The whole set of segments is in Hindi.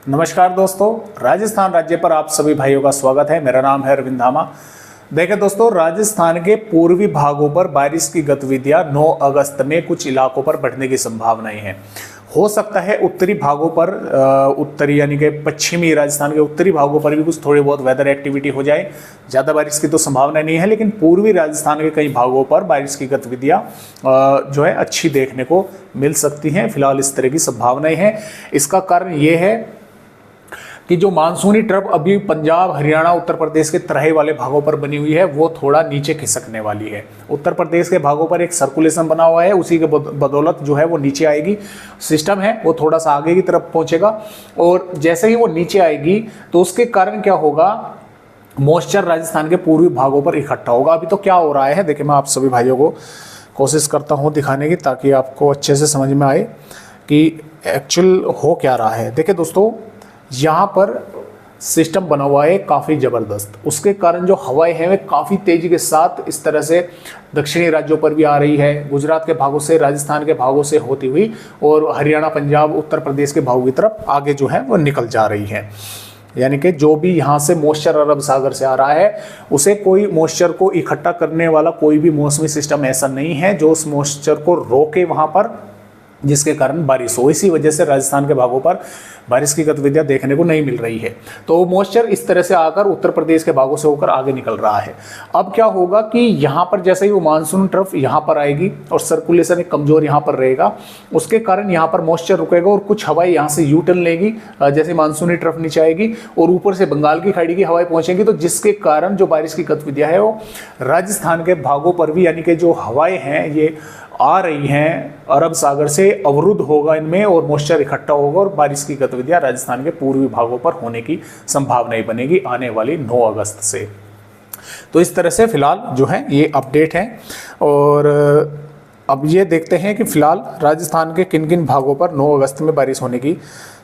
नमस्कार दोस्तों, राजस्थान राज्य पर आप सभी भाइयों का स्वागत है। मेरा नाम है अरविंद धामा। देखें दोस्तों, राजस्थान के पूर्वी भागों पर बारिश की गतिविधियां 9 अगस्त में कुछ इलाकों पर बढ़ने की संभावनाएं हैं। हो सकता है उत्तरी भागों पर उत्तरी यानी कि पश्चिमी राजस्थान के उत्तरी भागों पर भी कुछ थोड़ी बहुत वेदर एक्टिविटी हो जाए। ज़्यादा बारिश की तो संभावना नहीं है, लेकिन पूर्वी राजस्थान के कई भागों पर बारिश की गतिविधियां जो है अच्छी देखने को मिल सकती हैं। फिलहाल इस तरह की संभावनाएं हैं। इसका कारण ये है कि जो मानसूनी ट्रफ अभी पंजाब, हरियाणा, उत्तर प्रदेश के तराई वाले भागों पर बनी हुई है, वो थोड़ा नीचे खिसकने वाली है। उत्तर प्रदेश के भागों पर एक सर्कुलेशन बना हुआ है, उसी के बदौलत जो है वो नीचे आएगी। सिस्टम है वो थोड़ा सा आगे की तरफ पहुंचेगा, और जैसे ही वो नीचे आएगी तो उसके कारण क्या होगा, मॉइस्चर राजस्थान के पूर्वी भागों पर इकट्ठा होगा। अभी तो क्या हो रहा है, देखिए मैं आप सभी भाइयों को कोशिश करता हूँ दिखाने की, ताकि आपको अच्छे से समझ में आए कि एक्चुअल हो क्या रहा है। देखिए दोस्तों, यहाँ पर सिस्टम बना हुआ है काफ़ी ज़बरदस्त। उसके कारण जो हवाएं हैं वे काफ़ी तेज़ी के साथ इस तरह से दक्षिणी राज्यों पर भी आ रही है। गुजरात के भागों से, राजस्थान के भागों से होती हुई और हरियाणा, पंजाब, उत्तर प्रदेश के भागों की तरफ आगे जो है वो निकल जा रही है। यानी कि जो भी यहाँ से मॉइस्चर अरब सागर से आ रहा है, उसे कोई मॉइस्चर को इकट्ठा करने वाला कोई भी मौसमी सिस्टम ऐसा नहीं है जो उस मॉइस्चर को रोके वहाँ पर, जिसके कारण बारिश हो। इसी वजह से राजस्थान के भागों पर बारिश की गतिविधियां देखने को नहीं मिल रही है। तो मॉइस्चर इस तरह से आकर उत्तर प्रदेश के भागों से होकर आगे निकल रहा है। अब क्या होगा कि यहाँ पर जैसे ही वो मानसून ट्रफ यहाँ पर आएगी और सर्कुलेशन एक कमजोर यहाँ पर रहेगा, उसके कारण यहाँ पर मॉइस्चर रुकेगा और कुछ हवाएं यहाँ से यू टर्न लेगी जैसे मानसूनी ट्रफ नीचे आएगी, और ऊपर से बंगाल की खाड़ी की हवाएं पहुंचेंगी। तो जिसके कारण जो बारिश की गतिविधियां है वो राजस्थान के भागों पर भी, यानी कि जो हवाएं हैं ये आ रही हैं अरब सागर से, अवरुद्ध होगा इनमें और मॉइस्चर इकट्ठा होगा और बारिश की गतिविधियां राजस्थान के पूर्वी भागों पर होने की संभावनाएं बनेगी आने वाली 9 अगस्त से। तो इस तरह से फिलहाल जो है ये अपडेट है। और अब ये देखते हैं कि फिलहाल राजस्थान के किन किन भागों पर 9 अगस्त में बारिश होने की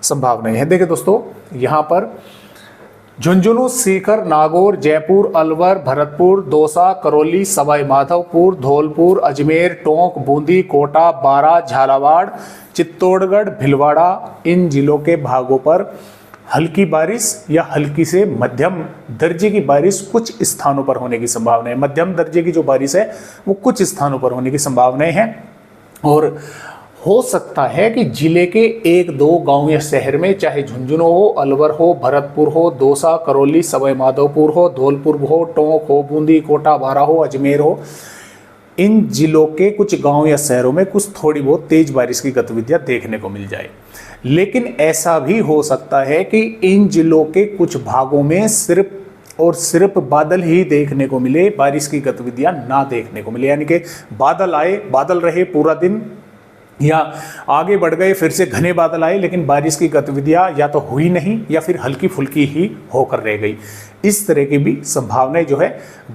संभावनाएं है। देखिए दोस्तों, यहाँ पर झुंझुनू, सीकर, नागौर, जयपुर, अलवर, भरतपुर, दौसा, करौली, सवाई माधोपुर, धौलपुर, अजमेर, टोंक, बूंदी, कोटा, बारा, झालावाड़, चित्तौड़गढ़, भीलवाड़ा, इन जिलों के भागों पर हल्की बारिश या हल्की से मध्यम दर्जे की बारिश कुछ स्थानों पर होने की संभावना है। मध्यम दर्जे की जो बारिश है वो कुछ स्थानों पर होने की संभावनाएं हैं। और हो सकता है कि जिले के 1-2 गांव या शहर में, चाहे झुंझुनू हो, अलवर हो, भरतपुर हो, दौसा, करौली, सवाई माधोपुर हो, धौलपुर हो, टोंक हो, बूंदी, कोटा, बारा हो, अजमेर हो, इन जिलों के कुछ गांव या शहरों में कुछ थोड़ी बहुत तेज बारिश की गतिविधियां देखने को मिल जाए। लेकिन ऐसा भी हो सकता है कि इन जिलों के कुछ भागों में सिर्फ और सिर्फ बादल ही देखने को मिले, बारिश की गतिविधियां ना देखने को मिले। यानी कि बादल आए, बादल रहे पूरा दिन, या आगे बढ़ गए, फिर से घने बादल आए, लेकिन बारिश की गतिविधियां या तो हुई नहीं या फिर हल्की फुल्की ही होकर रह गई। इस तरह की भी संभावनाएं जो है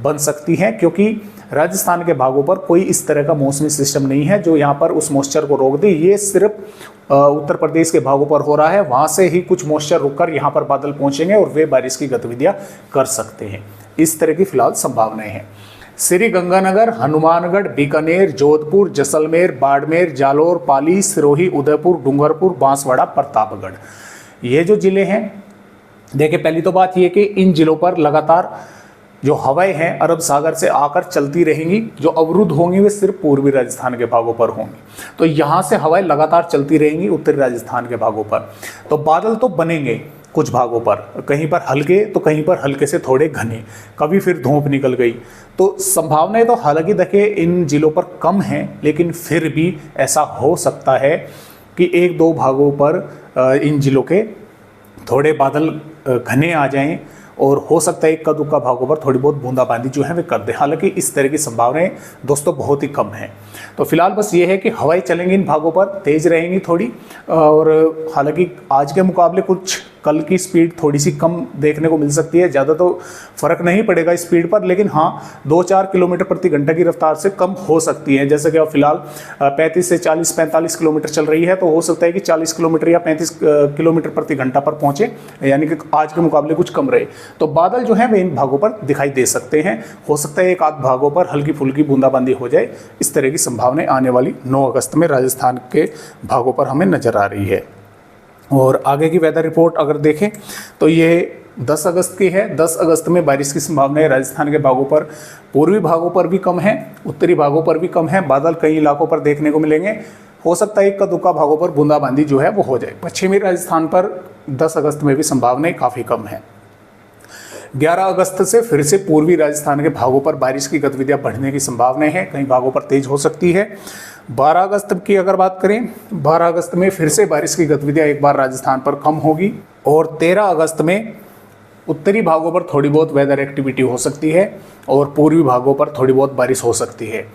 बन सकती हैं, क्योंकि राजस्थान के भागों पर कोई इस तरह का मौसमी सिस्टम नहीं है जो यहाँ पर उस मॉइस्चर को रोक दे। ये सिर्फ उत्तर प्रदेश के भागों पर हो रहा है, वहाँ से ही कुछ मॉइस्चर रुककर यहाँ पर बादल पहुँचेंगे और वे बारिश की गतिविधियाँ कर सकते हैं। इस तरह की फिलहाल संभावनाएं हैं। श्री गंगानगर, हनुमानगढ़, बीकानेर, जोधपुर, जैसलमेर, बाड़मेर, जालोर, पाली, सिरोही, उदयपुर, डूंगरपुर, बांसवाड़ा, प्रतापगढ़, ये जो जिले हैं, देखिए पहली तो बात यह कि इन जिलों पर लगातार जो हवाएं हैं अरब सागर से आकर चलती रहेंगी। जो अवरुद्ध होंगी वे सिर्फ पूर्वी राजस्थान के भागों पर होंगी, तो यहाँ से हवाएं लगातार चलती रहेंगी उत्तरी राजस्थान के भागों पर। तो बादल तो बनेंगे कुछ भागों पर, कहीं पर हल्के तो कहीं पर हल्के से थोड़े घने, कभी फिर धूप निकल गई। तो संभावनाएं तो हालांकि देखिए इन जिलों पर कम हैं, लेकिन फिर भी ऐसा हो सकता है कि 1-2 भागों पर इन जिलों के थोड़े बादल घने आ जाएं, और हो सकता है इक्का दुक्का भागों पर थोड़ी बहुत बूंदाबांदी जो है वे कर दे। हालांकि इस तरह की संभावनाएं दोस्तों बहुत ही कम है। तो फिलहाल बस ये है कि हवाएं चलेंगी इन भागों पर, तेज रहेंगी थोड़ी, और हालांकि आज के मुकाबले कुछ कल की स्पीड थोड़ी सी कम देखने को मिल सकती है। ज़्यादा तो फर्क नहीं पड़ेगा स्पीड पर, लेकिन हाँ 2-4 किलोमीटर प्रति घंटा की रफ्तार से कम हो सकती है। जैसे कि अब फिलहाल 35 से 40-45 किलोमीटर चल रही है, तो हो सकता है कि 40 किलोमीटर या 35 किलोमीटर प्रति घंटा पर पहुंचे, यानी कि आज के मुकाबले कुछ कम रहे। तो बादल जो है वे इन भागों पर दिखाई दे सकते हैं। हो सकता है एक आध भागों पर हल्की फुल्की बूंदाबांदी हो जाए। इस तरह की संभावनाएं आने वाली 9 अगस्त में राजस्थान के भागों पर हमें नजर आ रही है। और आगे की वेदर रिपोर्ट अगर देखें तो ये 10 अगस्त की है। 10 अगस्त में बारिश की संभावना है राजस्थान के भागों पर, पूर्वी भागों पर भी कम है, उत्तरी भागों पर भी कम है। बादल कई इलाकों पर देखने को मिलेंगे। हो सकता है इक्का दुक्का भागों पर बूंदाबांदी जो है वो हो जाए। पश्चिमी राजस्थान पर 10 अगस्त में भी संभावनाएं काफ़ी कम है। 11 अगस्त से फिर से पूर्वी राजस्थान के भागों पर बारिश की गतिविधियां बढ़ने की संभावनाएं हैं, कई भागों पर तेज हो सकती है। 12 अगस्त की अगर बात करें, 12 अगस्त में फिर से बारिश की गतिविधियां एक बार राजस्थान पर कम होगी और 13 अगस्त में उत्तरी भागों पर थोड़ी बहुत वेदर एक्टिविटी हो सकती है और पूर्वी भागों पर थोड़ी बहुत बारिश हो सकती है।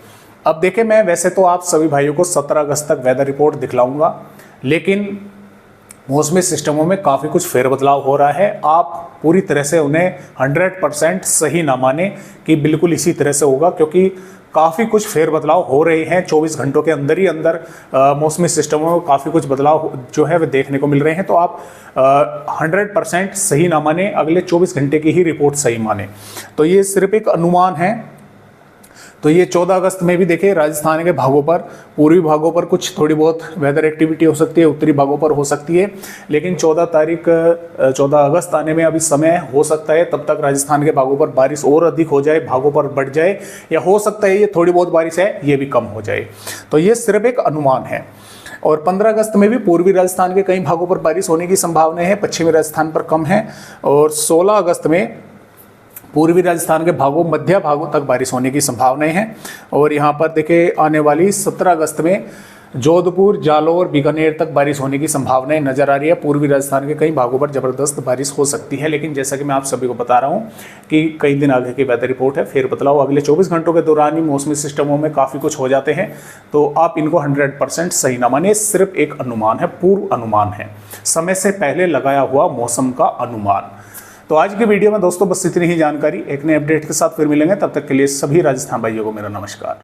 अब देखें, मैं वैसे तो आप सभी भाइयों को 17 अगस्त तक वेदर रिपोर्ट दिखलाऊंगा, लेकिन मौसमी सिस्टमों में काफ़ी कुछ फेरबदलाव हो रहा है। आप पूरी तरह से उन्हें 100% सही ना माने कि बिल्कुल इसी तरह से होगा, क्योंकि काफ़ी कुछ फेरबदलाव हो रहे हैं। 24 घंटों के अंदर ही अंदर मौसमी सिस्टमों में काफ़ी कुछ बदलाव जो है वे देखने को मिल रहे हैं। तो आप 100% सही ना माने, अगले 24 घंटे की ही रिपोर्ट सही माने। तो ये सिर्फ एक अनुमान है। तो ये 14 अगस्त में भी देखिए राजस्थान के भागों पर, पूर्वी भागों पर कुछ थोड़ी बहुत वेदर एक्टिविटी हो सकती है, उत्तरी भागों पर हो सकती है, लेकिन 14 अगस्त आने में अभी समय हो सकता है। तब तक राजस्थान के भागों पर बारिश और अधिक हो जाए, भागों पर बढ़ जाए, या हो सकता है ये थोड़ी बहुत बारिश है ये भी कम हो जाए। तो ये सिर्फ एक अनुमान है। और 15 अगस्त में भी पूर्वी राजस्थान के कई भागों पर बारिश होने की संभावना है, पश्चिमी राजस्थान पर कम है। और 16 अगस्त में पूर्वी राजस्थान के भागों, मध्य भागों तक बारिश होने की संभावनाएं हैं। और यहाँ पर देखिए आने वाली 17 अगस्त में जोधपुर, जालौर, बीकानेर तक बारिश होने की संभावनाएं नजर आ रही है। पूर्वी राजस्थान के कई भागों पर जबरदस्त बारिश हो सकती है, लेकिन जैसा कि मैं आप सभी को बता रहा हूं कि कई दिन आगे की वेदर रिपोर्ट है, फिर बदलाव अगले 24 घंटों के दौरान ही मौसमी सिस्टमों में काफ़ी कुछ हो जाते हैं। तो आप इनको 100% सही ना माने, सिर्फ एक अनुमान है, पूर्व अनुमान है, समय से पहले लगाया हुआ मौसम का अनुमान। तो आज की वीडियो में दोस्तों बस इतनी ही जानकारी। एक नए अपडेट के साथ फिर मिलेंगे, तब तक के लिए सभी राजस्थान भाइयों को मेरा नमस्कार।